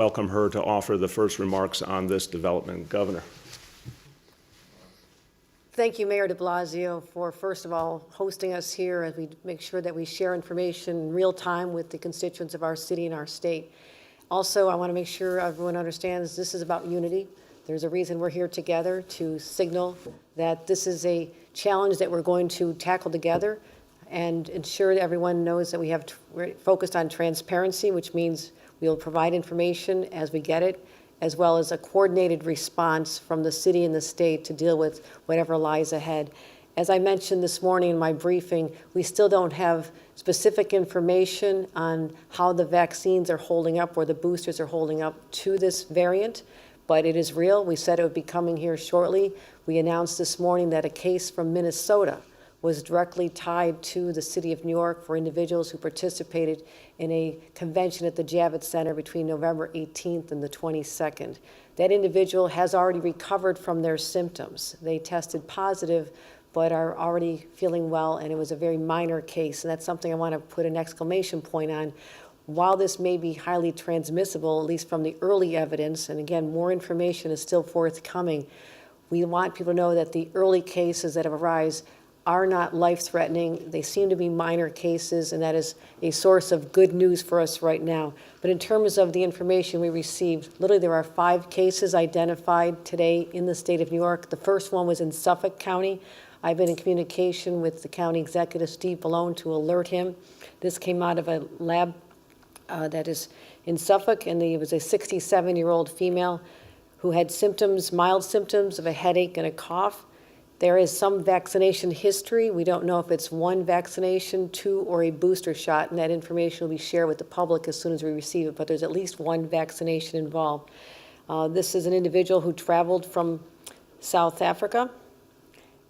Welcome her to offer the first remarks on this development. Governor. Thank you, Mayor de Blasio, for, first of all, hosting us here as we make sure that we share information in real time with the constituents of our city and our state. Also, I want to make sure everyone understands this is about unity. There's a reason we're here together to signal that this is a challenge that we're going to tackle together and ensure that everyone knows that we're focused on transparency, which means we'll provide information as we get it, as well as a coordinated response from the city and the state to deal with whatever lies ahead. As I mentioned this morning in my briefing, we still don't have specific information on how the vaccines are holding up or the boosters are holding up to this variant, but it is real. We said it would be coming here shortly. We announced this morning that a case from Minnesota was directly tied to the city of New York for individuals who participated in a convention at the Javits Center between November 18th and the 22nd. That individual has already recovered from their symptoms. They tested positive, but are already feeling well, and it was a very minor case, and that's something I want to put an exclamation point on. While this may be highly transmissible, at least from the early evidence, and again, more information is still forthcoming, we want people to know that the early cases that have arisen are not life-threatening. They seem to be minor cases, and that is a source of good news for us right now. But in terms of the information we received, literally there are 5 cases identified today in the state of New York. The first one was in Suffolk County. I've been in communication with the county executive, Steve Ballone, to alert him. This came out of a lab that is in Suffolk, and it was a 67-year-old female who had symptoms, mild symptoms of a headache and a cough. There is some vaccination history. We don't know if it's 1 vaccination, 2, or a booster shot, and that information will be shared with the public as soon as we receive it, but there's at least 1 vaccination involved. This is an individual who traveled from South Africa,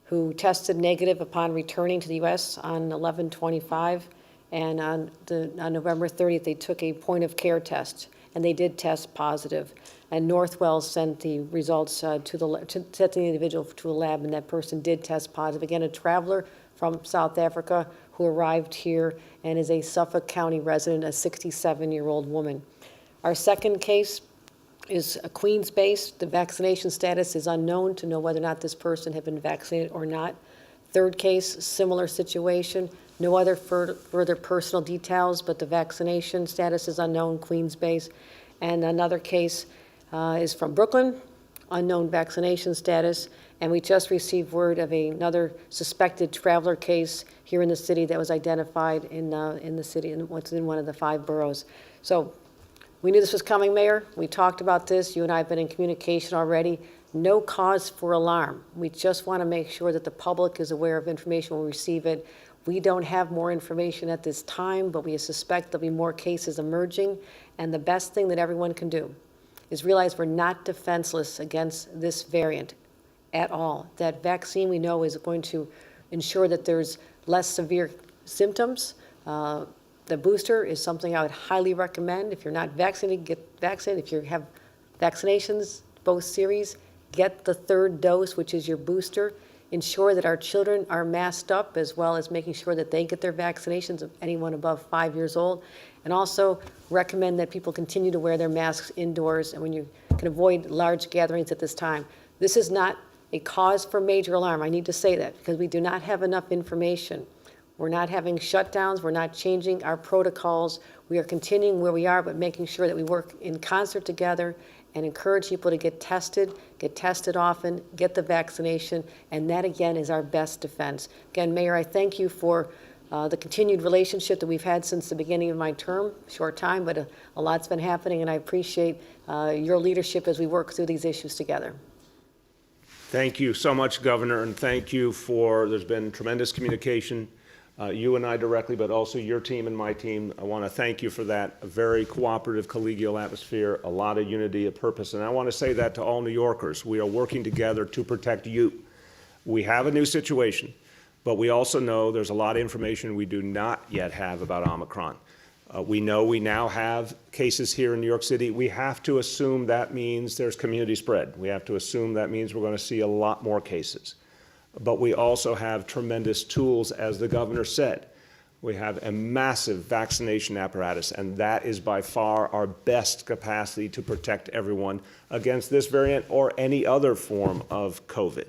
who tested negative upon returning to the U.S. on 11/25, and on November 30th, they took a point-of-care test, and they did test positive. And Northwell sent the results sent the individual to a lab, and that person did test positive. Again, a traveler from South Africa who arrived here and is a Suffolk County resident, a 67-year-old woman. Our second case is a Queens-based. The vaccination status is unknown to know whether or not this person had been vaccinated or not. Third case, similar situation. No other further personal details, but the vaccination status is unknown, Queens-based. And another case is from Brooklyn, unknown vaccination status, and we just received word of another suspected traveler case here in the city that was identified in the city, in what's in one of the 5 boroughs. So we knew this was coming, Mayor. We talked about this. You and I have been in communication already. No cause for alarm. We just want to make sure that the public is aware of information when we receive it. We don't have more information at this time, but we suspect there'll be more cases emerging, and the best thing that everyone can do is realize we're not defenseless against this variant at all. That vaccine, we know, is going to ensure that there's less severe symptoms. The booster is something I would highly recommend. If you're not vaccinated, get vaccinated. If you have vaccinations, both series, get the 3rd dose, which is your booster. Ensure that our children are masked up, as well as making sure that they get their vaccinations, of anyone above 5 years old. And also recommend that people continue to wear their masks indoors, and when you can avoid large gatherings at this time. This is not a cause for major alarm. I need to say that because we do not have enough information. We're not having shutdowns. We're not changing our protocols. We are continuing where we are, but making sure that we work in concert together and encourage people to get tested often, get the vaccination, and that, again, is our best defense. Again, Mayor, I thank you for the continued relationship that we've had since the beginning of my term, short time, but a lot's been happening, and I appreciate your leadership as we work through these issues together. Thank you so much, Governor, and thank you there's been tremendous communication, you and I directly, but also your team and my team. I want to thank you for that. A very cooperative, collegial atmosphere, a lot of unity of purpose, and I want to say that to all New Yorkers. We are working together to protect you. We have a new situation, but we also know there's a lot of information we do not yet have about Omicron. We know we now have cases here in New York City. We have to assume that means there's community spread. We have to assume that means we're going to see a lot more cases. But we also have tremendous tools, as the governor said. We have a massive vaccination apparatus, and that is by far our best capacity to protect everyone against this variant or any other form of COVID.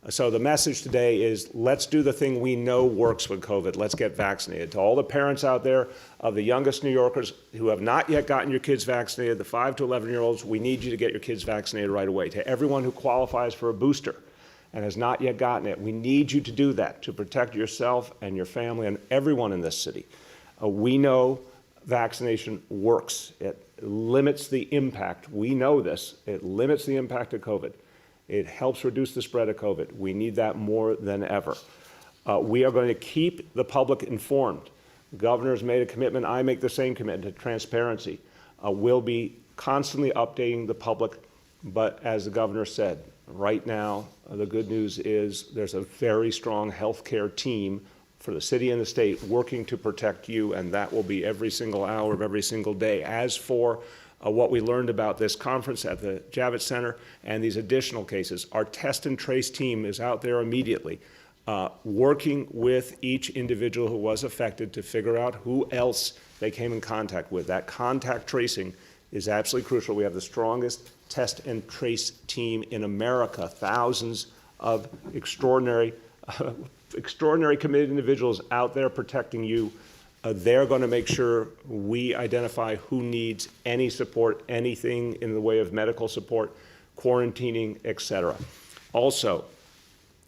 So the message today is, let's do the thing we know works with COVID. Let's get vaccinated. To all the parents out there of the youngest New Yorkers who have not yet gotten your kids vaccinated, the 5 to 11-year-olds, we need you to get your kids vaccinated right away. To everyone who qualifies for a booster and has not yet gotten it, we need you to do that to protect yourself and your family and everyone in this city. We know vaccination works. It limits the impact. We know this. It limits the impact of COVID. It helps reduce the spread of COVID. We need that more than ever. We are going to keep the public informed. The governor's made a commitment. I make the same commitment to transparency. We'll be constantly updating the public, but as the governor said, right now, the good news is there's a very strong healthcare team for the city and the state working to protect you, and that will be every single hour of every single day. As for what we learned about this conference at the Javits Center and these additional cases, our test and trace team is out there immediately, working with each individual who was affected to figure out who else they came in contact with. That contact tracing is absolutely crucial. We have the strongest test and trace team in America, thousands of extraordinary committed individuals out there protecting you. They're going to make sure we identify who needs any support, anything in the way of medical support, quarantining, etc. Also,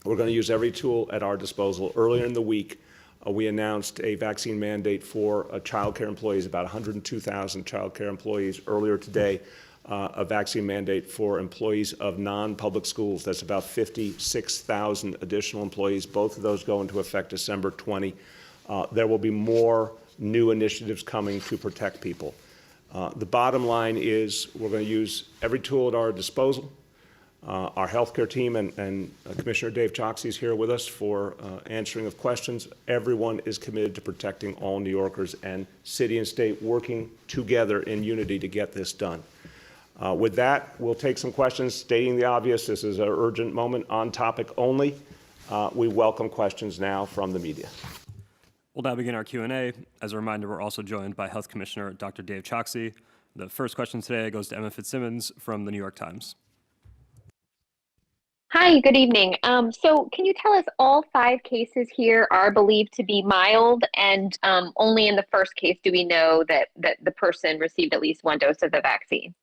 we're going to use every tool at our disposal. Earlier in the week, we announced a vaccine mandate for child care employees, about 102,000 child care employees. Earlier today, a vaccine mandate for employees of non-public schools. That's about 56,000 additional employees. Both of those go into effect December 20. There will be more new initiatives coming to protect people. The bottom line is we're going to use every tool at our disposal. Our healthcare team and Commissioner Dave Choksi is here with us for answering of questions. Everyone is committed to protecting all New Yorkers, and city and state working together in unity to get this done. With that, we'll take some questions. Stating the obvious, this is an urgent moment, on topic only. We welcome questions now from the media. We'll now begin our Q&A. As a reminder, we're also joined by Health Commissioner Dr. Dave Choksi. The first question today goes to Emma Fitzsimmons from the New York Times. Hi, good evening. So can you tell us all 5 cases here are believed to be mild, and only in the first case do we know that the person received at least 1 dose of the vaccine?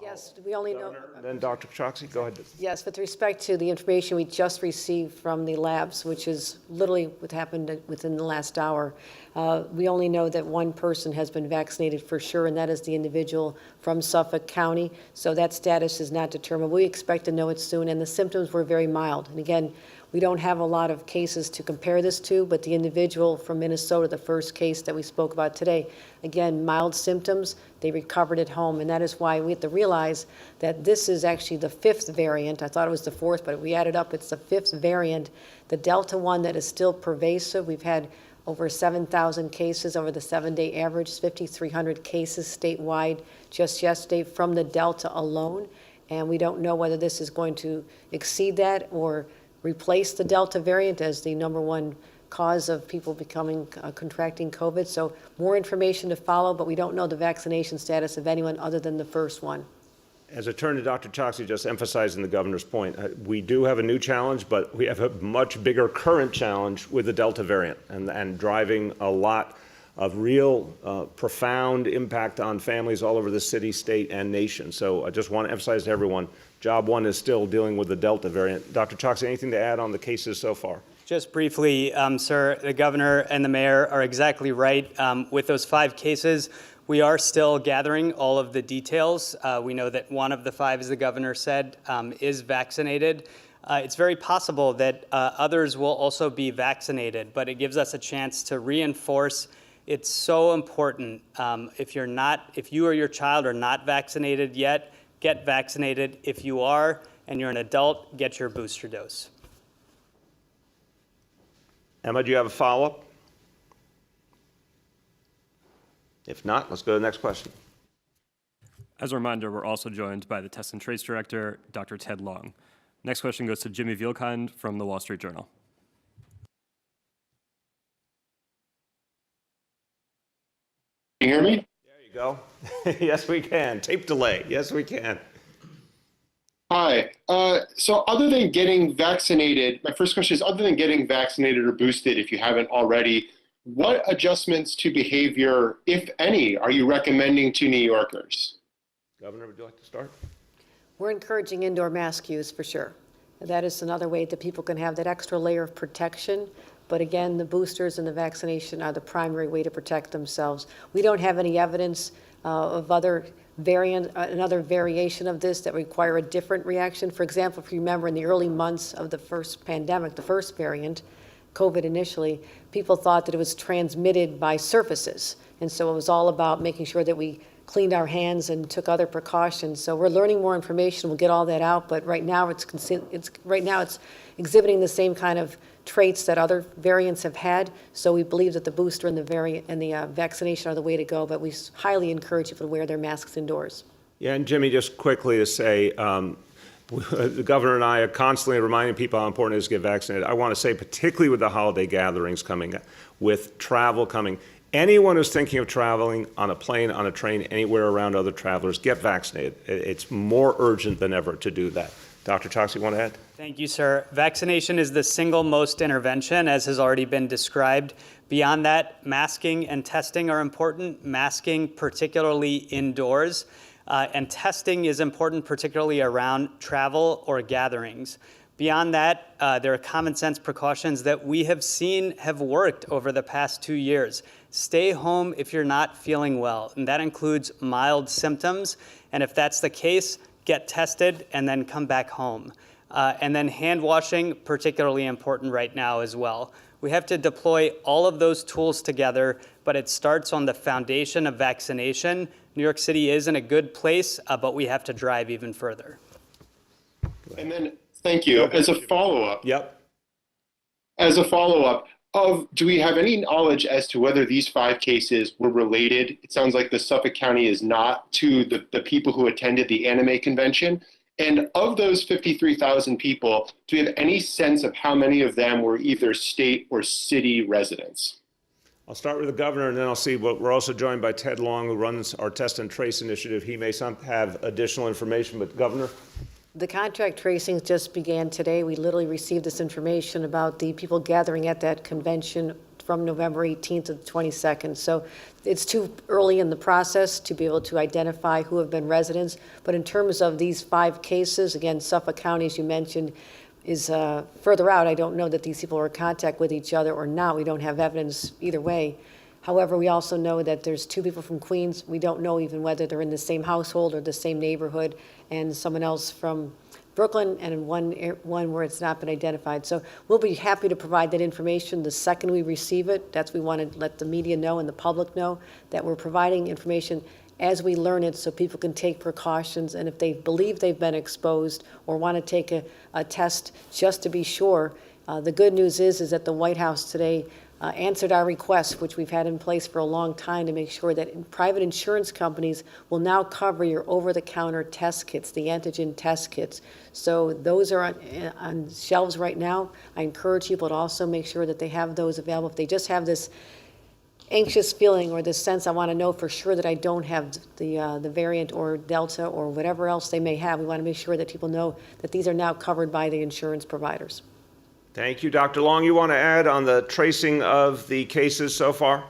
Yes, we only know. And then Dr. Choksi, go ahead. Yes, with respect to the information we just received from the labs, which is literally what happened within the last hour, we only know that 1 person has been vaccinated for sure, and that is the individual from Suffolk County. So that status is not determined. We expect to know it soon, and the symptoms were very mild. And again, we don't have a lot of cases to compare this to, but the individual from Minnesota, the first case that we spoke about today, again, mild symptoms, they recovered at home, and that is why we have to realize that this is actually the 5th variant. I thought it was the 4th, but we added up, it's the 5th variant. The Delta one that is still pervasive. We've had over 7,000 cases over the 7-day average, 5,300 cases statewide just yesterday from the Delta alone, and we don't know whether this is going to exceed that or replace the Delta variant as the #1 cause of people contracting COVID. So more information to follow, but we don't know the vaccination status of anyone other than the first one. As I turn to Dr. Choksi, just emphasizing the governor's point, we do have a new challenge, but we have a much bigger current challenge with the Delta variant and driving a lot of real profound impact on families all over the city, state, and nation. So I just want to emphasize to everyone, job 1 is still dealing with the Delta variant. Dr. Choksi, anything to add on the cases so far? Just briefly, sir, the governor and the mayor are exactly right. With those 5 cases, we are still gathering all of the details. We know that 1 of the 5, as the governor said, is vaccinated. It's very possible that others will also be vaccinated, but it gives us a chance to reinforce. It's so important. If you or your child are not vaccinated yet, get vaccinated. If you are and you're an adult, get your booster dose. Emma, do you have a follow-up? If not, let's go to the next question. As a reminder, we're also joined by the Test and Trace Director, Dr. Ted Long. Next question goes to Jimmy Vielkind from the Wall Street Journal. you hear me? There you go. Yes, we can. Tape delay. Yes, we can. Hi. So other than getting vaccinated, my first question is, other than getting vaccinated or boosted, if you haven't already, what adjustments to behavior, if any, are you recommending to New Yorkers? Governor, would you like to start? We're encouraging indoor mask use for sure. That is another way that people can have that extra layer of protection. But again, the boosters and the vaccination are the primary way to protect themselves. We don't have any evidence of other another variation of this that require a different reaction. For example, if you remember in the early months of the first pandemic, the first variant, COVID initially, people thought that it was transmitted by surfaces. And so it was all about making sure that we cleaned our hands and took other precautions. So we're learning more information. We'll get all that out. But right now, it's exhibiting the same kind of traits that other variants have had. So we believe that the booster and the vaccination are the way to go. But we highly encourage people to wear their masks indoors. Yeah, and Jimmy, just quickly to say, the governor and I are constantly reminding people how important it is to get vaccinated. I want to say, particularly with the holiday gatherings coming, with travel coming, anyone who's thinking of traveling on a plane, on a train, anywhere around other travelers, get vaccinated. It's more urgent than ever to do that. Dr. Choksi, you want to add? Thank you, sir. Vaccination is the single most intervention, as has already been described. Beyond that, masking and testing are important, masking particularly indoors, and testing is important particularly around travel or gatherings. Beyond that, there are common sense precautions that we have seen have worked over the past 2 years. Stay home if you're not feeling well, and that includes mild symptoms. And if that's the case, get tested and then come back home. And then hand washing, particularly important right now as well. We have to deploy all of those tools together, but it starts on the foundation of vaccination. New York City is in a good place, but we have to drive even further. And then, thank you. As a follow-up, Yep. do we have any knowledge as to whether these 5 cases were related? It sounds like the Suffolk County is not, to the people who attended the anime convention. And of those 53,000 people, do we have any sense of how many of them were either state or city residents? I'll start with the governor, and then I'll see. We're also joined by Ted Long, who runs our Test and Trace initiative. He may have additional information, but Governor? The contract tracing just began today. We literally received this information about the people gathering at that convention from November 18th to the 22nd. So it's too early in the process to be able to identify who have been residents. But in terms of these 5 cases, again, Suffolk County, as you mentioned, is further out. I don't know that these people are in contact with each other or not. We don't have evidence either way. However, we also know that there's 2 people from Queens. We don't know even whether they're in the same household or the same neighborhood, and someone else from Brooklyn, and one where it's not been identified. So we'll be happy to provide that information the second we receive it. We want to let the media know and the public know that we're providing information as we learn it so people can take precautions. And if they believe they've been exposed or want to take a test just to be sure, the good news is that the White House today answered our request, which we've had in place for a long time, to make sure that private insurance companies will now cover your over-the-counter test kits, the antigen test kits. So those are on shelves right now. I encourage people to also make sure that they have those available. If they just have this anxious feeling or this sense, I want to know for sure that I don't have the variant or Delta or whatever else they may have, we want to make sure that people know that these are now covered by the insurance providers. Thank you. Dr. Long, you want to add on the tracing of the cases so far?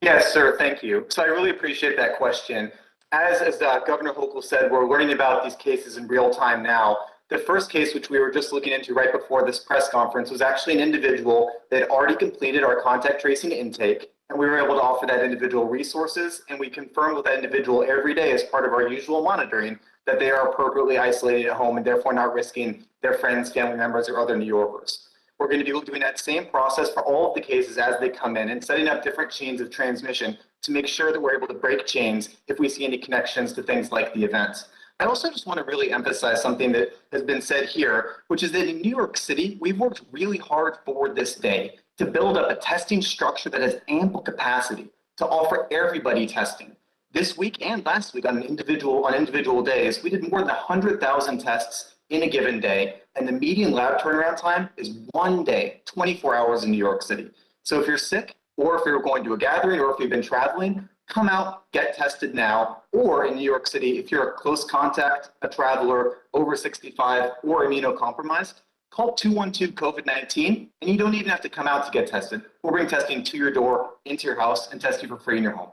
Yes, sir. Thank you. So I really appreciate that question. As Governor Hochul said, we're learning about these cases in real time now. The first case, which we were just looking into right before this press conference, was actually an individual that had already completed our contact tracing intake, and we were able to offer that individual resources, and we confirmed with that individual every day as part of our usual monitoring that they are appropriately isolated at home and therefore not risking their friends, family members, or other New Yorkers. We're going to be doing that same process for all of the cases as they come in and setting up different chains of transmission to make sure that we're able to break chains if we see any connections to things like the events. I also just want to really emphasize something that has been said here, which is that in New York City, we've worked really hard for this day to build up a testing structure that has ample capacity to offer everybody testing. This week and last week on individual days, we did more than 100,000 tests in a given day, and the median lab turnaround time is 1 day, 24 hours in New York City. So if you're sick, or if you're going to a gathering, or if you've been traveling, come out, get tested now. Or in New York City, if you're a close contact, a traveler over 65 or immunocompromised, call 212-COVID-19, and you don't even have to come out to get tested. We'll bring testing to your door, into your house, and test you for free in your home.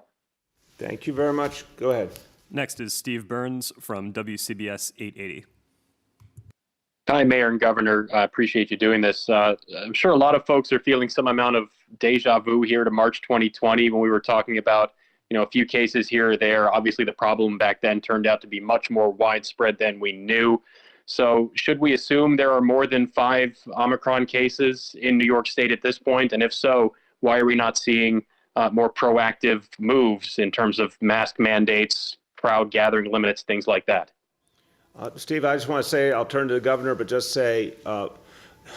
Thank you very much. Go ahead. Next is Steve Burns from WCBS 880. Hi, Mayor and Governor. I appreciate you doing this. I'm sure a lot of folks are feeling some amount of deja vu here to March 2020 when we were talking about, a few cases here or there. Obviously, the problem back then turned out to be much more widespread than we knew. So should we assume there are more than 5 Omicron cases in New York State at this point? And if so, why are we not seeing more proactive moves in terms of mask mandates, crowd gathering limits, things like that? Steve, I just want to say, I'll turn to the governor, but just say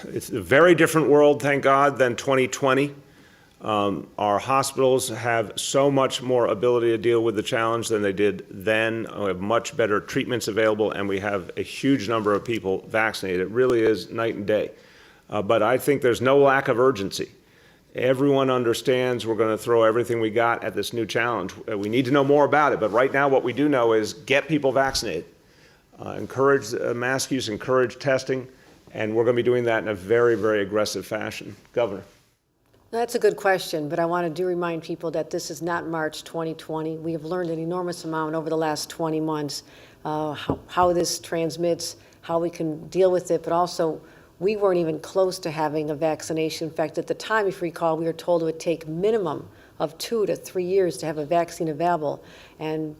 it's a very different world, thank God, than 2020. Our hospitals have so much more ability to deal with the challenge than they did then. We have much better treatments available, and we have a huge number of people vaccinated. It really is night and day. But I think there's no lack of urgency. Everyone understands we're going to throw everything we got at this new challenge. We need to know more about it, but right now what we do know is get people vaccinated. Encourage mask use, encourage testing, and we're going to be doing that in a very, very aggressive fashion. Governor. That's a good question, but I want to remind people that this is not March 2020. We have learned an enormous amount over the last 20 months, how this transmits, how we can deal with it, but also we weren't even close to having a vaccination. In fact, at the time, if you recall, we were told it would take minimum of 2 to 3 years to have a vaccine available. And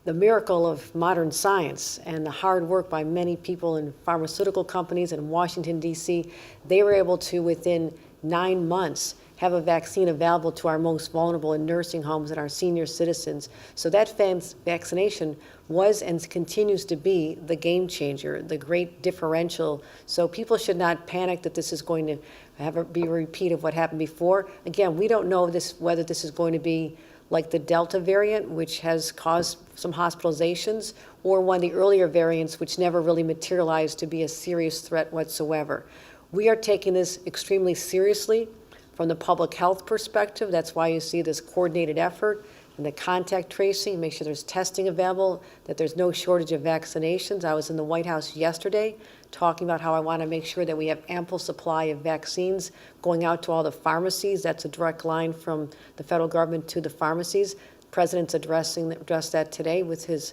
the miracle of modern science and the hard work by many people in pharmaceutical companies in Washington, D.C., they were able to, within 9 months, have a vaccine available to our most vulnerable in nursing homes and our senior citizens. So that vaccination was and continues to be the game changer, the great differential. So people should not panic that this is going to be a repeat of what happened before. Again, we don't know whether this is going to be like the Delta variant, which has caused some hospitalizations, or one of the earlier variants, which never really materialized to be a serious threat whatsoever. We are taking this extremely seriously from the public health perspective. That's why you see this coordinated effort and the contact tracing, make sure there's testing available, that there's no shortage of vaccinations. I was in the White House yesterday talking about how I want to make sure that we have ample supply of vaccines going out to all the pharmacies. That's a direct line from the federal government to the pharmacies. The President's addressed that today with his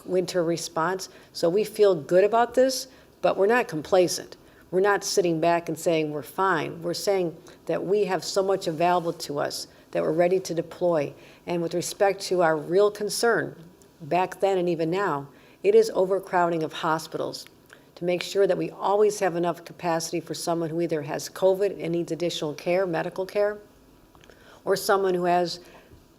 winter response. So we feel good about this, but we're not complacent. We're not sitting back and saying we're fine. We're saying that we have so much available to us that we're ready to deploy. And with respect to our real concern, back then and even now, it is overcrowding of hospitals to make sure that we always have enough capacity for someone who either has COVID and needs additional care, medical care, or someone who has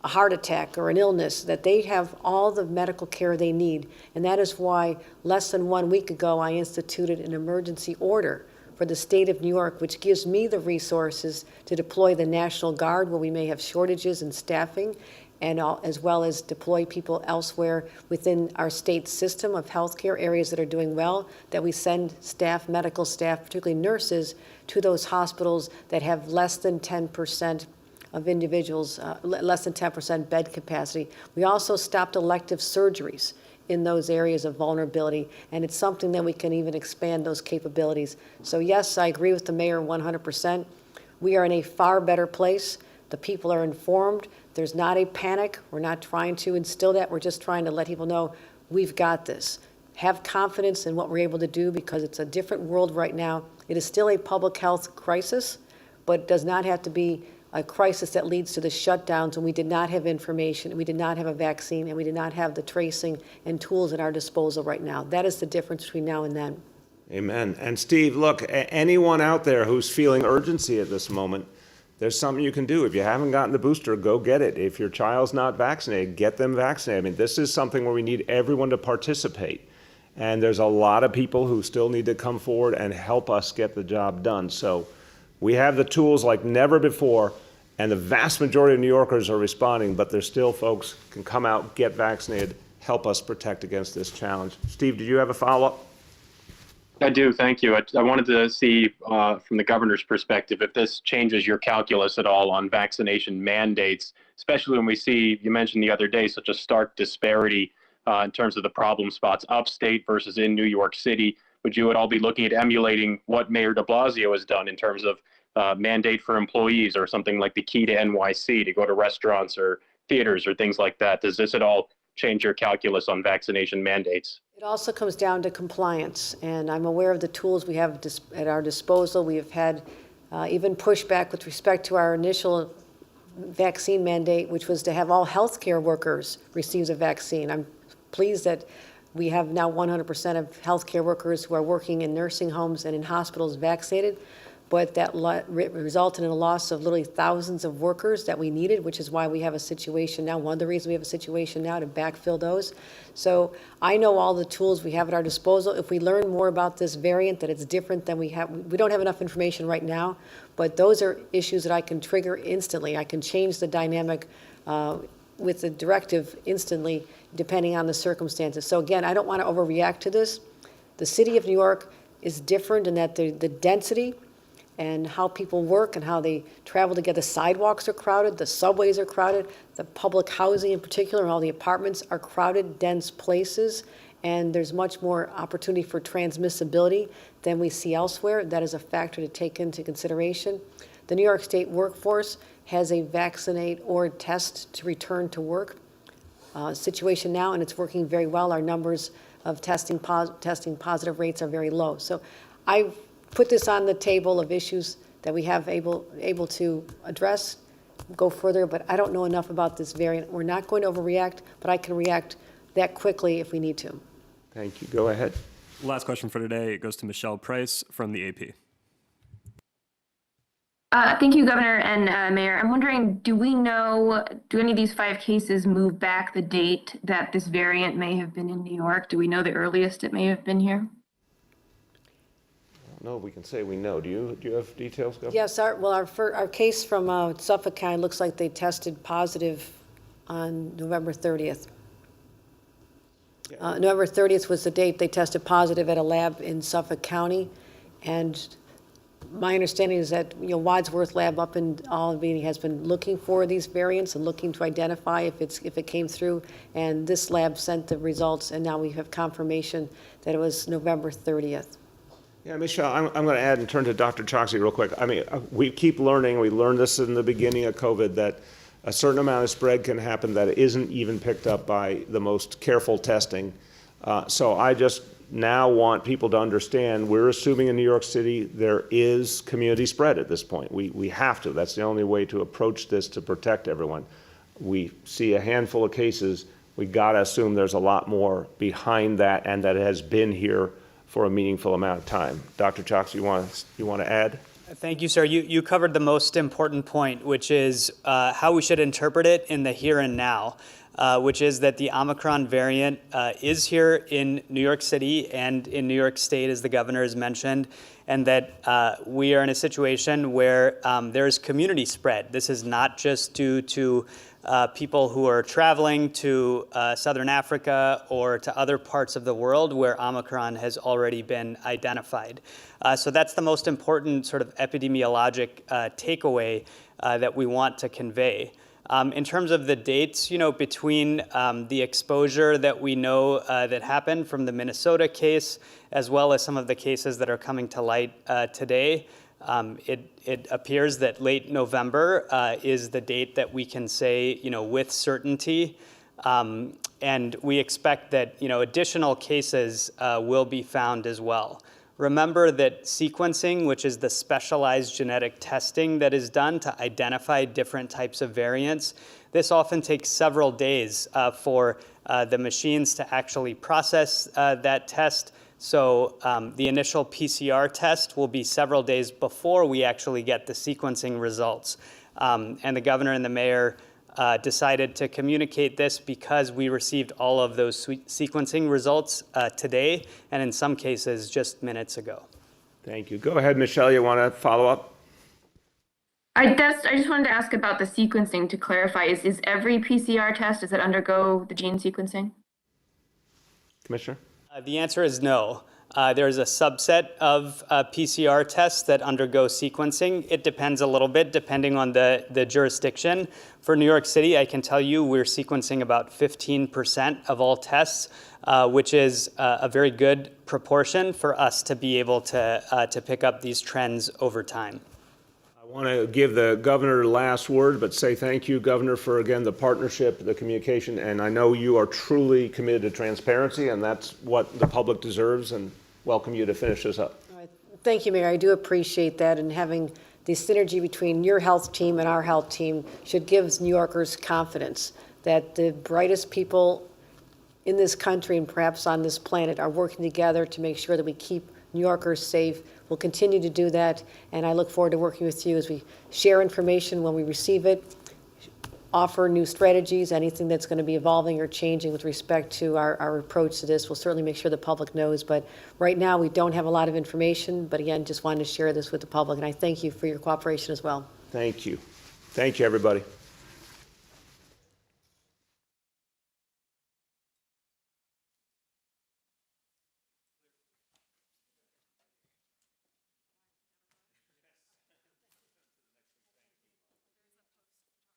a heart attack or an illness, that they have all the medical care they need. And that is why less than 1 week ago, I instituted an emergency order for the state of New York, which gives me the resources to deploy the National Guard where we may have shortages in staffing, and as well as deploy people elsewhere within our state system of healthcare, areas that are doing well, that we send staff, medical staff, particularly nurses, to those hospitals that have less than 10% of individuals, less than 10% bed capacity. We also stopped elective surgeries in those areas of vulnerability, and it's something that we can even expand those capabilities. So yes, I agree with the mayor 100%. We are in a far better place. The people are informed. There's not a panic. We're not trying to instill that. We're just trying to let people know we've got this. Have confidence in what we're able to do, because it's a different world right now. It is still a public health crisis, but it does not have to be a crisis that leads to the shutdowns when we did not have information, we did not have a vaccine, and we did not have the tracing and tools at our disposal right now. That is the difference between now and then. Amen. And Steve, look, anyone out there who's feeling urgency at this moment, there's something you can do. If you haven't gotten the booster, go get it. If your child's not vaccinated, get them vaccinated. I mean, this is something where we need everyone to participate. And there's a lot of people who still need to come forward and help us get the job done. So we have the tools like never before, and the vast majority of New Yorkers are responding, but there's still folks can come out, get vaccinated, help us protect against this challenge. Steve, did you have a follow-up? I do. Thank you. I wanted to see from the governor's perspective if this changes your calculus at all on vaccination mandates, especially when we see, you mentioned the other day, such a stark disparity in terms of the problem spots upstate versus in New York City. Would you at all be looking at emulating what Mayor de Blasio has done in terms of mandate for employees or something like the key to NYC to go to restaurants or theaters or things like that? Does this at all change your calculus on vaccination mandates? It also comes down to compliance, and I'm aware of the tools we have at our disposal. We have had even pushback with respect to our initial vaccine mandate, which was to have all healthcare workers receive a vaccine. I'm pleased that we have now 100% of healthcare workers who are working in nursing homes and in hospitals vaccinated, but that resulted in a loss of literally thousands of workers that we needed, which is why we have a situation now, one of the reasons we have a situation now to backfill those. So I know all the tools we have at our disposal. If we learn more about this variant, that it's different than we don't have enough information right now, but those are issues that I can trigger instantly. I can change the dynamic with the directive instantly, depending on the circumstances. So again, I don't want to overreact to this. The city of New York is different in that the density and how people work and how they travel to get the sidewalks are crowded, the subways are crowded, the public housing in particular, all the apartments are crowded, dense places, and there's much more opportunity for transmissibility than we see elsewhere. That is a factor to take into consideration. The New York State workforce has a vaccinate or test to return to work situation now, and it's working very well. Our numbers of testing positive rates are very low. So I put this on the table of issues that we have able to address, go further, but I don't know enough about this variant. We're not going to overreact, but I can react that quickly if we need to. Thank you. Go ahead. Last question for today goes to Michelle Price from the AP. Thank you, Governor and Mayor. I'm wondering, do any of these 5 cases move back the date that this variant may have been in New York? Do we know the earliest it may have been here? No, we can say we know. Do you have details, Governor? Yes, our case from Suffolk County looks like they tested positive on November 30th. November 30th was the date they tested positive at a lab in Suffolk County, and my understanding is that Wadsworth Lab up in Albany has been looking for these variants and looking to identify if it came through, and this lab sent the results, and now we have confirmation that it was November 30th. Yeah, Michelle, I'm going to add and turn to Dr. Choksi real quick. I mean, we keep learning. We learned this in the beginning of COVID, that a certain amount of spread can happen that isn't even picked up by the most careful testing. So I just now want people to understand we're assuming in New York City there is community spread at this point. We have to. That's the only way to approach this to protect everyone. We see a handful of cases. We got to assume there's a lot more behind that and that it has been here for a meaningful amount of time. Dr. Choksi, you want to add? Thank you, sir. You covered the most important point, which is how we should interpret it in the here and now, which is that the Omicron variant is here in New York City and in New York State, as the governor has mentioned, and that we are in a situation where there's community spread. This is not just due to people who are traveling to Southern Africa or to other parts of the world where Omicron has already been identified. So that's the most important sort of epidemiologic takeaway that we want to convey. In terms of the dates, between the exposure that we know that happened from the Minnesota case, as well as some of the cases that are coming to light today, it appears that late November is the date that we can say, with certainty. And we expect that, additional cases will be found as well. Remember that sequencing, which is the specialized genetic testing that is done to identify different types of variants, this often takes several days for the machines to actually process that test. So the initial PCR test will be several days before we actually get the sequencing results. And the governor and the mayor decided to communicate this because we received all of those sequencing results today, and in some cases just minutes ago. Thank you. Go ahead, Michelle. You want to follow up? I just wanted to ask about the sequencing to clarify. Is every PCR test, does it undergo the gene sequencing? Commissioner? The answer is no. There's a subset of PCR tests that undergo sequencing. It depends a little bit depending on the jurisdiction. For New York City, I can tell you we're sequencing about 15% of all tests, which is a very good proportion for us to be able to pick up these trends over time. I want to give the governor the last word, but say thank you, Governor, for, again, the partnership, the communication, and I know you are truly committed to transparency, and that's what the public deserves, and welcome you to finish this up. All right. Thank you, Mayor. I do appreciate that, and having the synergy between your health team and our health team should give New Yorkers confidence that the brightest people in this country and perhaps on this planet are working together to make sure that we keep New Yorkers safe. We'll continue to do that, and I look forward to working with you as we share information when we receive it, offer new strategies, anything that's going to be evolving or changing with respect to our approach to this. We'll certainly make sure the public knows, but right now we don't have a lot of information, but again, just wanted to share this with the public, and I thank you for your cooperation as well. Thank you. Thank you, everybody.